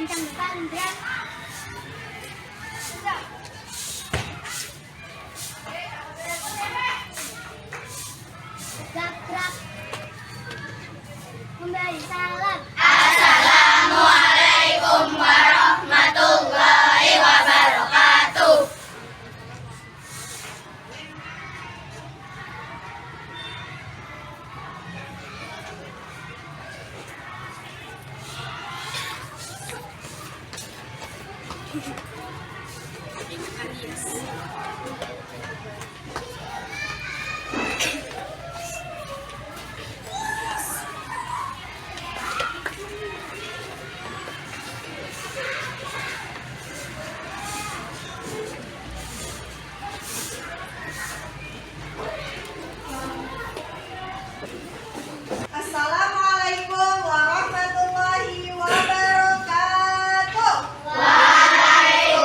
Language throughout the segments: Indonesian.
kencang depan, Indra. Gerak. Kembali salam. Assalamualaikum warahmatullahi wabarakatuh. Assalamualaikum warahmatullahi wabarakatuh. Waalaikumsalam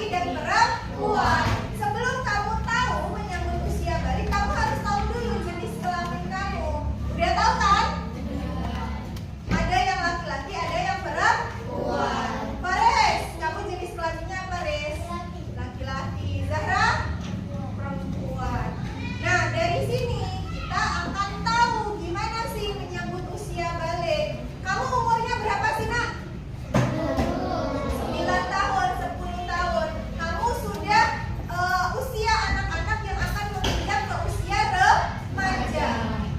dan perempuan. Sebelum kamu tahu menyambut usia balik, kamu harus tahu dulu jenis kelamin kamu. Udah tahu kan? Ada yang laki-laki, ada yang perempuan. Faris, kamu jenis kelaminnya apa, Riz? Laki-laki. Zahra? Perempuan. Nah, dari sini kita akan tahu gimana sih menyambut usia balik. Kamu umurnya berapa sih, Nak? 9 tahun, 10 tahun. Kamu sudah usia anak-anak yang akan menginjak ke usia remaja.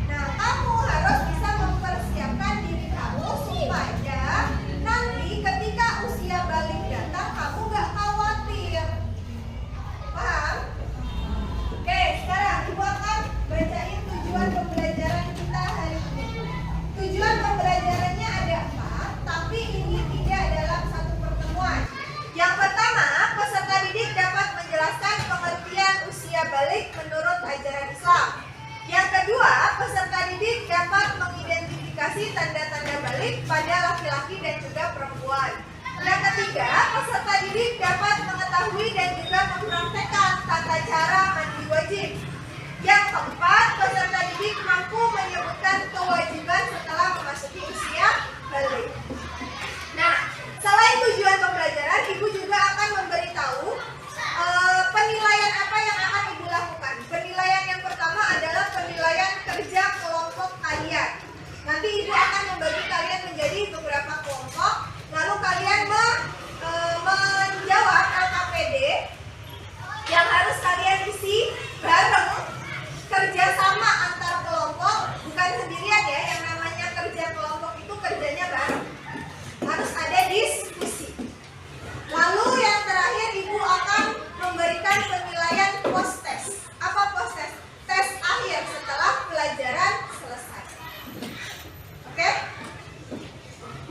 Nah, kamu harus bisa mempersiapkan diri kamu supaya nanti ketika usia balik datang, kamu gak khawatir. Paham? Oke, sekarang Ibu akan bacain tujuan pembelajaran kita hari ini. Tujuan pembelajarannya ada 4, tapi ini tidak dalam satu pertemuan. Yang pertama, peserta didik dapat menjelaskan pengertian usia balik menurut ajaran Islam. Yang kedua, peserta didik dapat mengidentifikasi tanda-tanda balik pada laki-laki dan juga perempuan. Yang ketiga, peserta didik dapat mengetahui dan juga mempraktekkan tata cara mandi wajib. Yang keempat, peserta didik mampu menyebutkan kewajiban setelah memasuki usia balik. Nah, selain tujuan pembelajaran, Ibu juga akan memberitahu penilaian apa yang akan Ibu lakukan. Penilaian yang pertama adalah penilaian kerja kelompok kalian. Nanti Ibu akan membagi kalian menjadi beberapa kelompok, lalu kalian menjawab LKPD yang harus kalian isi bareng, kerjasama antar kelompok, bukan sendirian ya. Yang namanya kerja kelompok itu kerjanya bareng, harus ada diskusi. Lalu yang terakhir Ibu akan memberikan penilaian post test. Apa post test? Tes akhir setelah pelajaran selesai. Oke?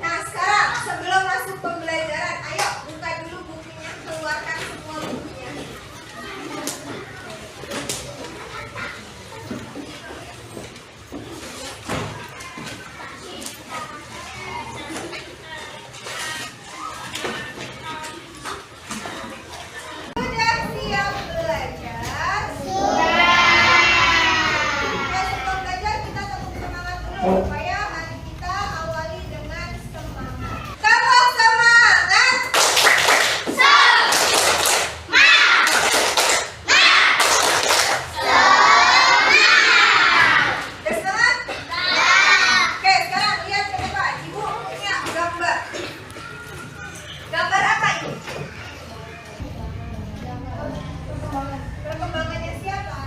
Nah, sekarang sebelum masuk pembelajaran, ayo buka dulu bukunya, keluarkan semua bukunya. Sudah siap belajar? Oke, sebelum belajar kita tepuk semangat dulu supaya hari kita awali dengan semangat. Tepuk semangat! Udah semangat? Oke, sekarang lihat ke depan. Ibu punya gambar. Gambar apa ini? Perkembangannya siapa?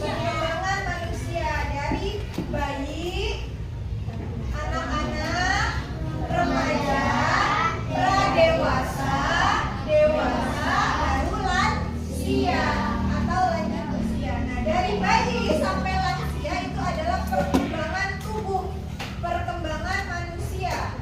Perkembangan manusia dari bayi, anak-anak, remaja, pradewasa, dewasa, baru lansia atau lanjut usia. Nah, dari bayi sampai lansia itu adalah perkembangan tubuh, perkembangan manusia.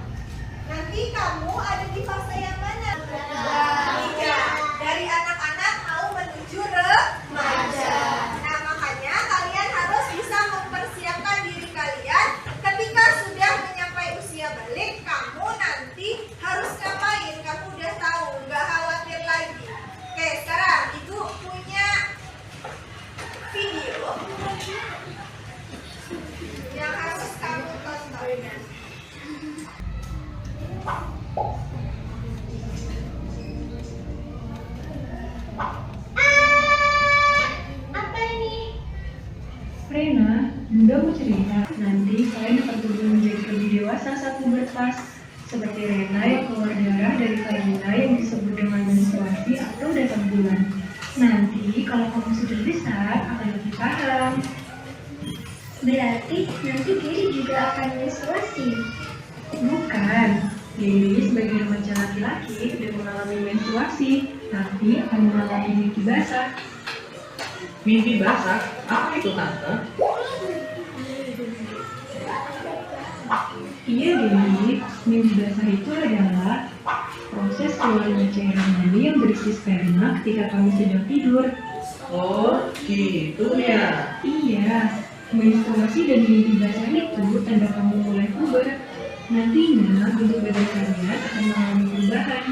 Nanti kamu ada di fase yang mana? 3. Dari anak-anak mau menuju remaja. Nah, makanya kalian harus bisa mempersiapkan diri kalian ketika sudah menyampai usia balik. Kamu nanti harus ngapain? Kamu udah tahu, nggak khawatir lagi. Oke, sekarang Ibu punya video yang harus kamu tonton. Apa ini? Rena, Bunda mau cerita. Nanti kalian akan tumbuh menjadi lebih dewasa saat pubertas. Seperti Rena yang keluar darah dari vagina yang disebut dengan menstruasi atau datang bulan. Nanti kalau kamu sudah besar akan lebih paham. Berarti nanti Giri juga akan menstruasi. Bukan, Dewi sebagai remaja laki-laki tidak mengalami menstruasi, tapi akan mengalami mimpi basah. Mimpi basah? Apa itu, Tante? Iya Dewi, mimpi basah itu adalah proses keluarnya cairan mani yang berisi sperma ketika kamu sedang tidur. Oh, gitu ya. Iya, menstruasi dan mimpi basah itu tanda kamu mulai puber. Nantinya bentuk badan kalian akan mengalami perubahan.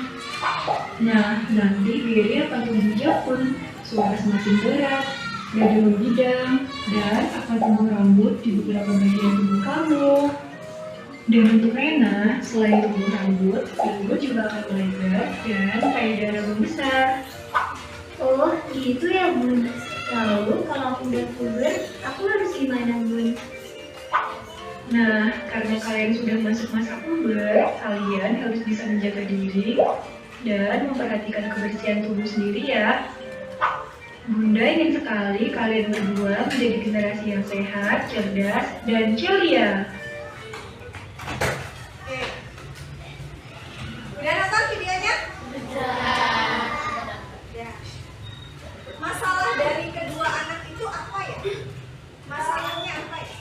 Nah, nanti Gary akan tumbuh jauh, suara semakin berat, dada membidang, dan akan tumbuh rambut di beberapa bagian tubuh kamu. Dan untuk Rena, selain tumbuh rambut, pinggul juga akan melebar dan payudara membesar. Oh, gitu ya, Bun. Lalu kalau aku udah puber, aku harus gimana, Bun? Nah, karena kalian sudah masuk masa puber, kalian harus bisa menjaga diri dan memperhatikan kebersihan tubuh sendiri ya. Bunda ingin sekali kalian berdua menjadi generasi yang sehat, cerdas, dan ceria. Oke. Udah nonton videonya? Ya. Masalah dari kedua anak itu apa ya? Masalahnya apa ya?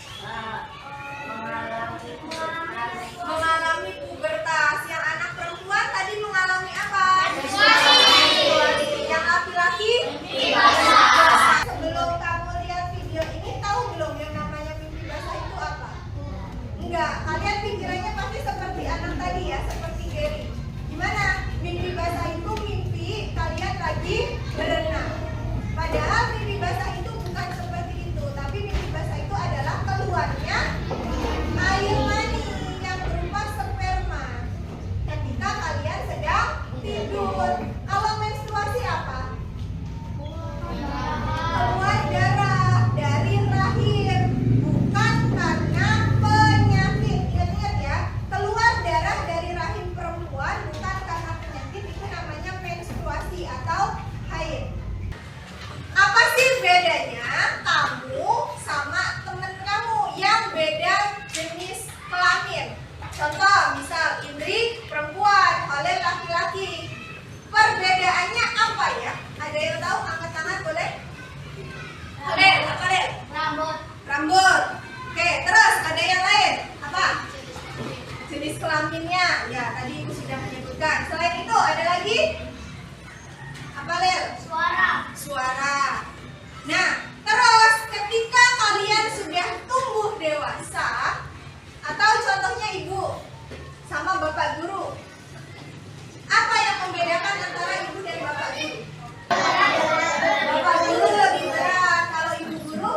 Mengalami pubertas. Yang anak perempuan tadi mengalami apa? Yang laki-laki? Sebelum kamu lihat video ini, tahu belum yang namanya mimpi basah itu apa? Enggak, kalian pikirannya pasti seperti anak tadi ya, seperti Gary. Gimana? Mimpi basah itu mimpi kalian lagi berenang. Padahal mimpi basah itu bukan seperti itu, tapi mimpi basah itu adalah keluarnya air mani yang berupa sperma ketika kalian sedang tidur. Kalau menstruasi apa? Keluar darah dari rahim, bukan karena penyakit. Ingat-ingat ya, keluar darah dari rahim perempuan bukan karena penyakit, itu namanya menstruasi atau haid. Apa sih bedanya kamu sama temen kamu yang beda jenis kelamin? Contoh, misal Indri perempuan, Khalil laki-laki. Perbedaannya apa ya? Ada yang tahu? Angkat tangan boleh? Khalil, apa Khalil? Rambut. Oke, terus ada yang lain? Apa? Jenis kelaminnya. Ya, tadi Ibu sudah menyebutkan. Selain itu ada lagi? Apa Lil? Suara. Nah, terus ketika kalian sudah tumbuh dewasa, atau contohnya ibu sama bapak guru, apa yang membedakan antara ibu dan bapak guru? Bapak guru lebih berat, kalau ibu guru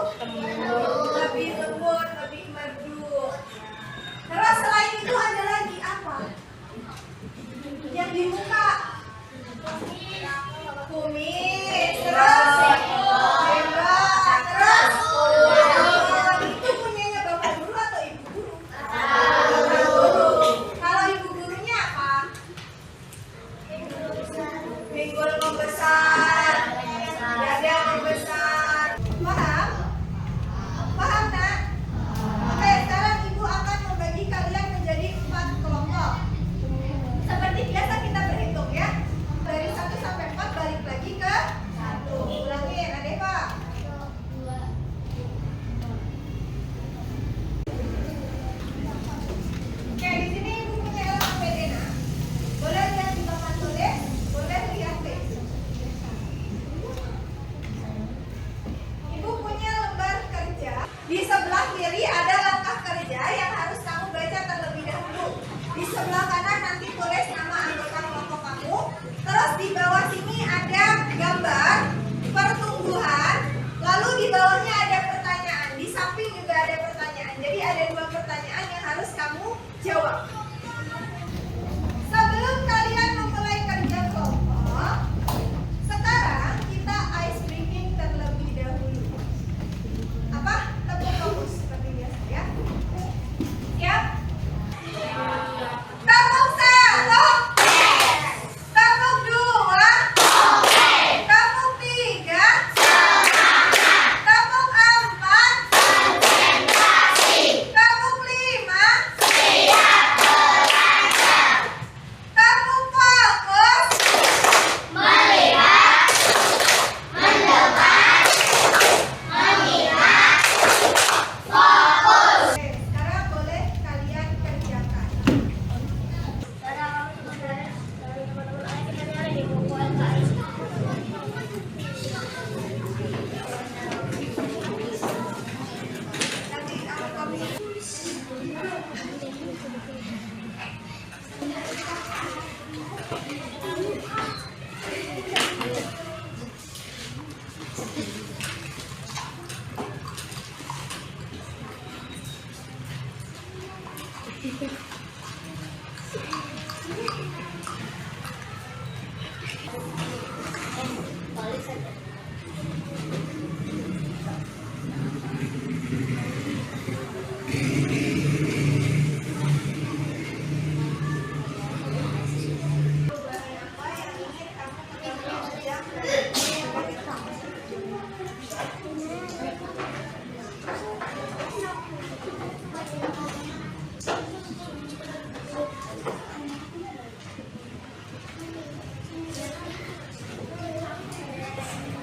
lebih lembut, lebih merdu. Terus selain itu ada lagi apa? Yang di muka? Kumis. Terus jenggot. Terus itu punyanya bapak guru atau ibu guru? Bapak guru. Kalau ibu gurunya apa? Pinggul membesar, dada membesar. Paham? Paham nak? Oke, sekarang ibu akan membagi kalian menjadi 4 kelompok. Seperti biasa kita berhitung ya. Dari 1 sampai 4 balik lagi ke 1. Ulangin, ada Pak. Oke, di sini ibu punya elemen bedena. Boleh lihat di papan tulis, boleh lihat deh.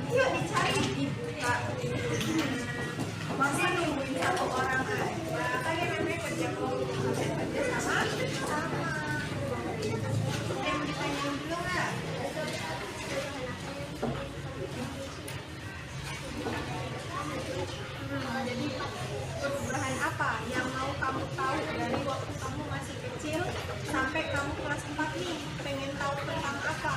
Yuk dicari dibuka. Masih nungguin satu orang aja. Kalian namanya kerja kelompok, kerja sama. Yang ditanyain dulu nggak? Jadi perubahan apa yang mau kamu tahu dari waktu kamu masih kecil sampai kamu kelas 4 nih? Pengen tahu tentang apa?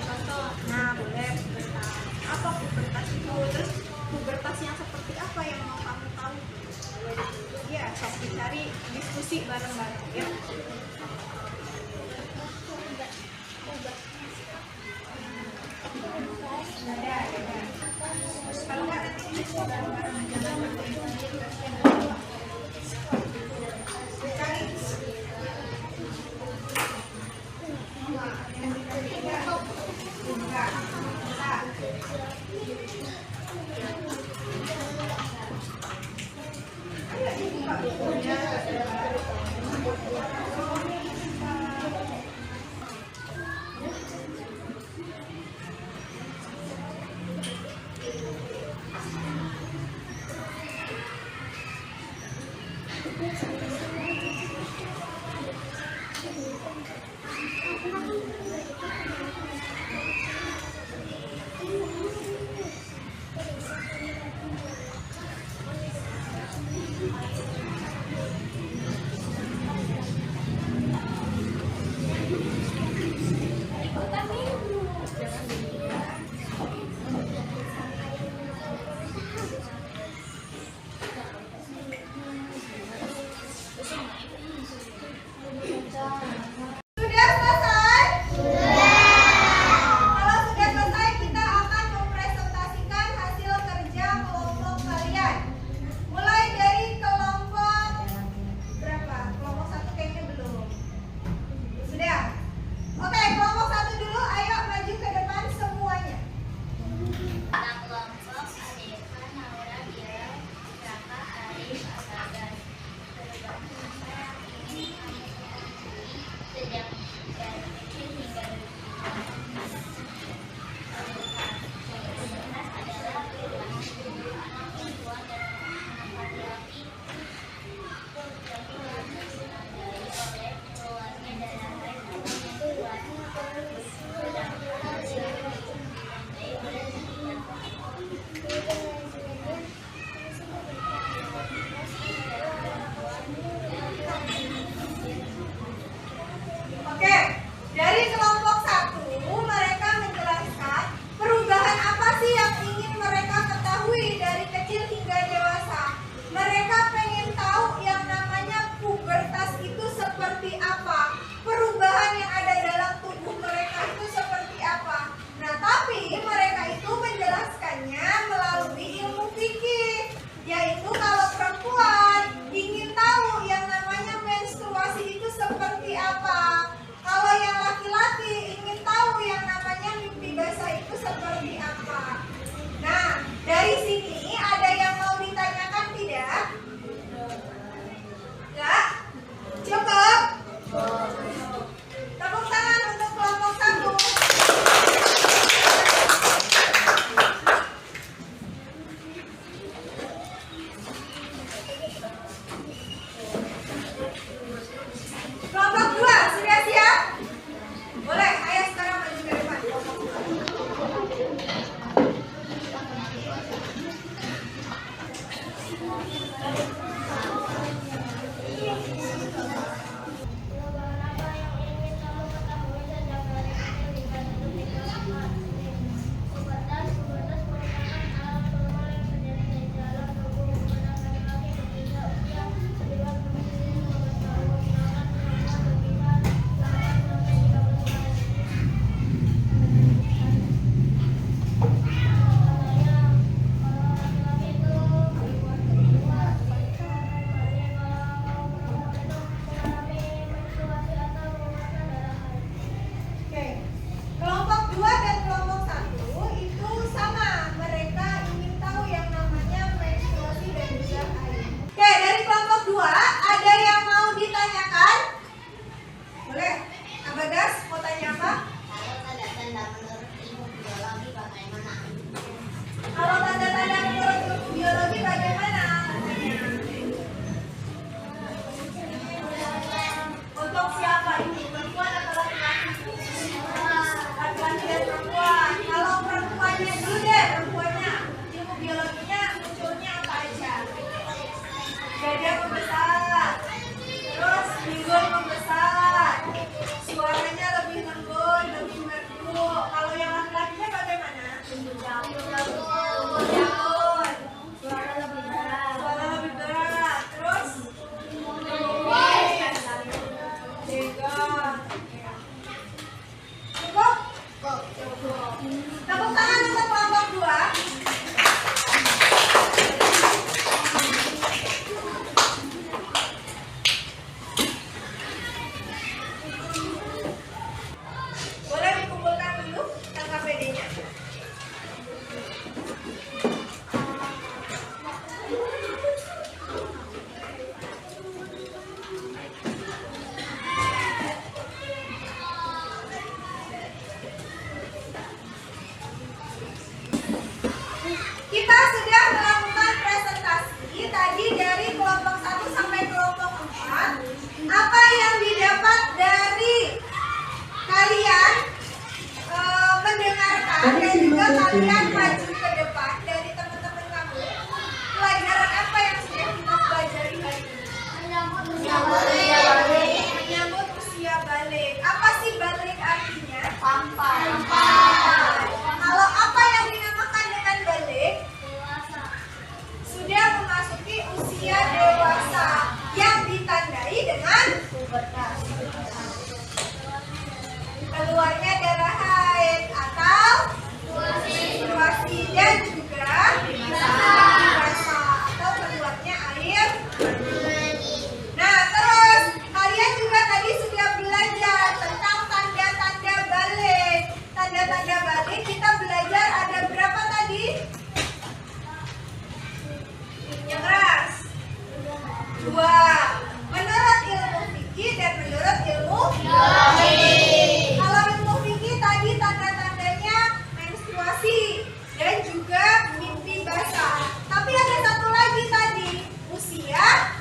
Contoh, nah boleh pubertas. Apa pubertas itu? Terus pubertas yang seperti apa yang mau kamu tahu? Ya, sok dicari diskusi bareng-bareng ya. Ada. Kalau nggak nanti diskusi bareng-bareng aja. Cari. kalian maju ke depan dari teman-teman kamu, pelajaran apa yang sudah kita pelajari hari ini? Menyambut usia balik. Apa sih balik artinya? Sampai. Kalau apa yang dinamakan dengan balik? Sudah memasuki usia dewasa yang ditandai dengan keluarnya darah haid atau menstruasi dan juga basah atau keluarnya air. Nah, terus kalian juga tadi sudah belajar tentang tanda-tanda balik. Tanda-tanda balik kita belajar ada berapa tadi? Yang keras? 2. Menurut ilmu fikih dan menurut ilmu biologi. Kalau ilmu fikih tadi tanda-tandanya menstruasi dan juga mimpi basah. Tapi ada satu lagi tadi, usia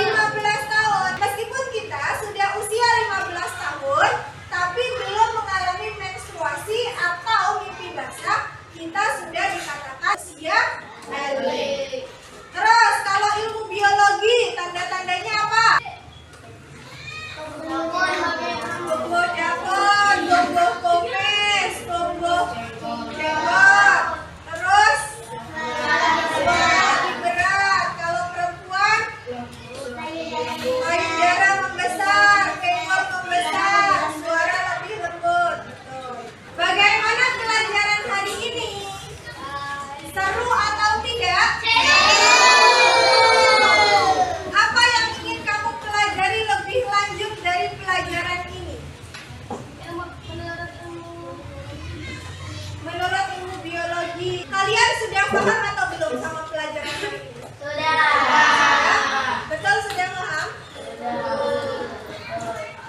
15 tahun. Meskipun kita sudah usia 15 tahun, tapi belum mengalami menstruasi atau mimpi basah, kita sudah dikatakan usia balik. Terus kalau ilmu biologi tanda-tandanya apa? Tumbuh dapur, tumbuh kumis, tumbuh jawab. Terus suara lebih berat. Kalau perempuan payudara membesar, kengkol membesar, suara lebih lembut. Bagaimana pelajaran hari ini? Seru atau tidak? Apa yang ingin kamu pelajari lebih lanjut dari pelajaran ini? Menurut ilmu biologi, kalian sudah paham atau belum sama pelajaran hari ini? Betul, sudah paham?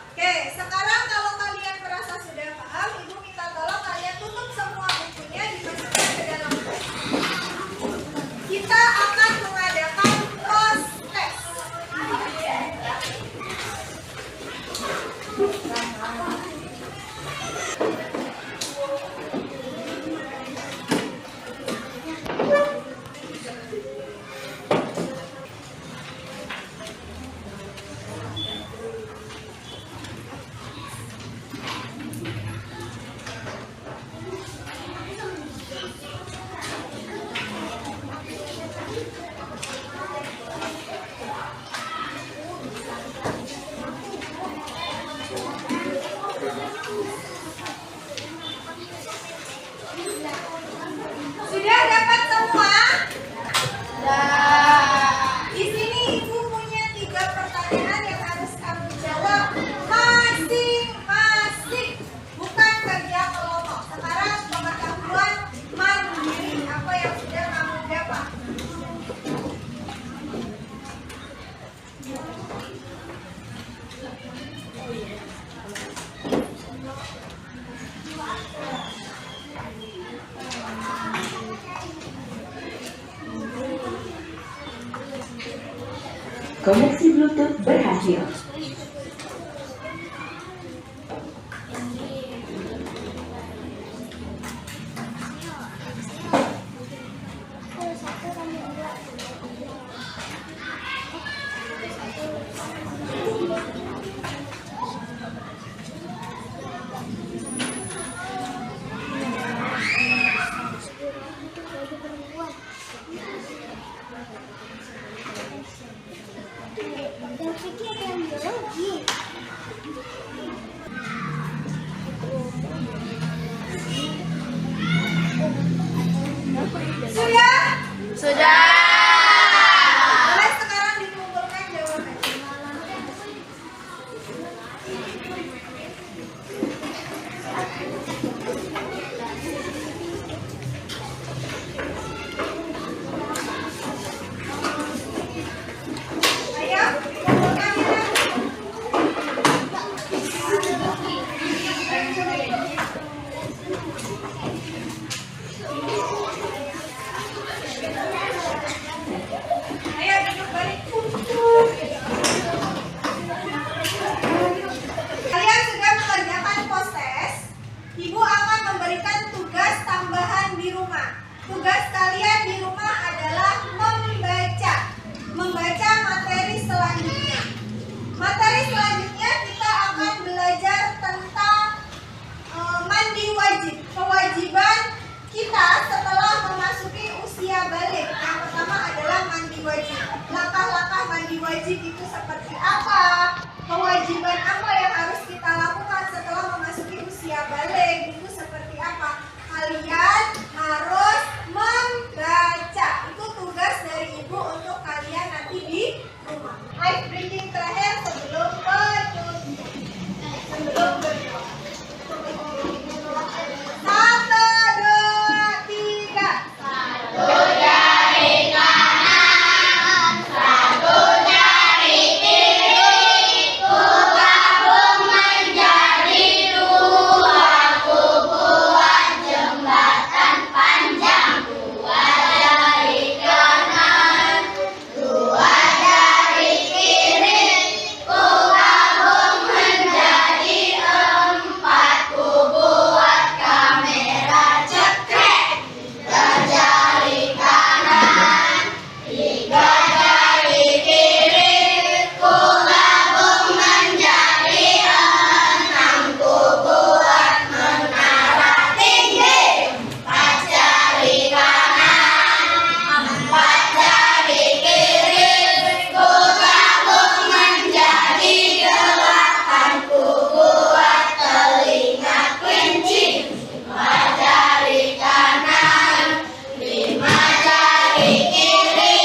Oke, sekarang kalau kalian merasa sudah paham, Ibu minta tolong kalian tutup semua bukunya, dimasukkan ke dalam tas. Kita akan mengadakan post test. Sudah dapat semua? Di sini Ibu punya 3 pertanyaan yang harus kamu jawab masing-masing. Bukan kerja kelompok. Sekarang pengetahuan mandiri. Apa yang sudah kamu dapat? Koneksi Bluetooth berhasil. Yang fikir yang tugas kalian di rumah adalah membaca materi selanjutnya. Materi selanjutnya kita akan belajar tentang mandi wajib. Kewajiban kita setelah memasuki usia balik. Yang pertama adalah mandi wajib. Langkah-langkah mandi wajib itu seperti apa? Kewajiban apa yang harus kita lakukan setelah memasuki usia balik itu seperti apa? Kalian harus membaca. Itu tugas dari ibu untuk kalian nanti di rumah. Ice breathing terakhir sebelum berdoa. Sebelum berdoa. 1, 2, 3. Satu jari kanan, satu jari kiri, ku gabung menjadi dua, ku buat jembatan panjang. Dua jari kanan, dua jari kiri, ku gabung menjadi empat, ku buat kamera cekrek. Tiga jari kanan, tiga jari kiri, ku gabung menjadi enam, ku buat menara tinggi. Empat jari kanan, empat jari kiri, ku gabung menjadi delapan, ku buat telinga kelinci. Lima jari kanan, lima jari kiri,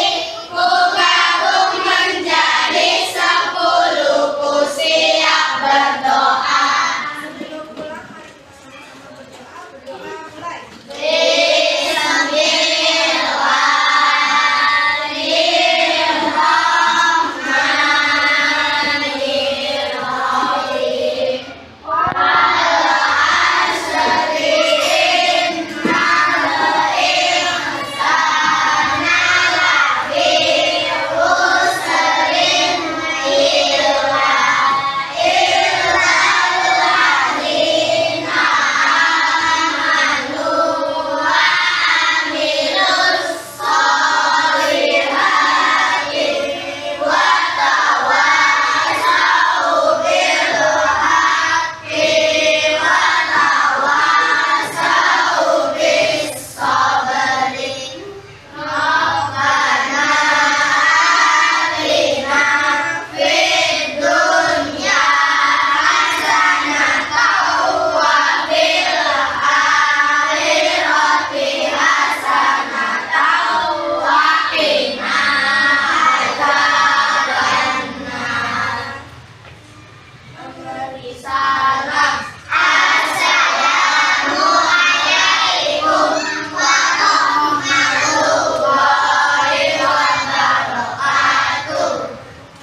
ku gabung menjadi 10, ku siap berdoa. Sebelum pulang mari kita sama-sama berdoa. Berdoa mulai. Bismillahirrahmanirrahim. Beri salam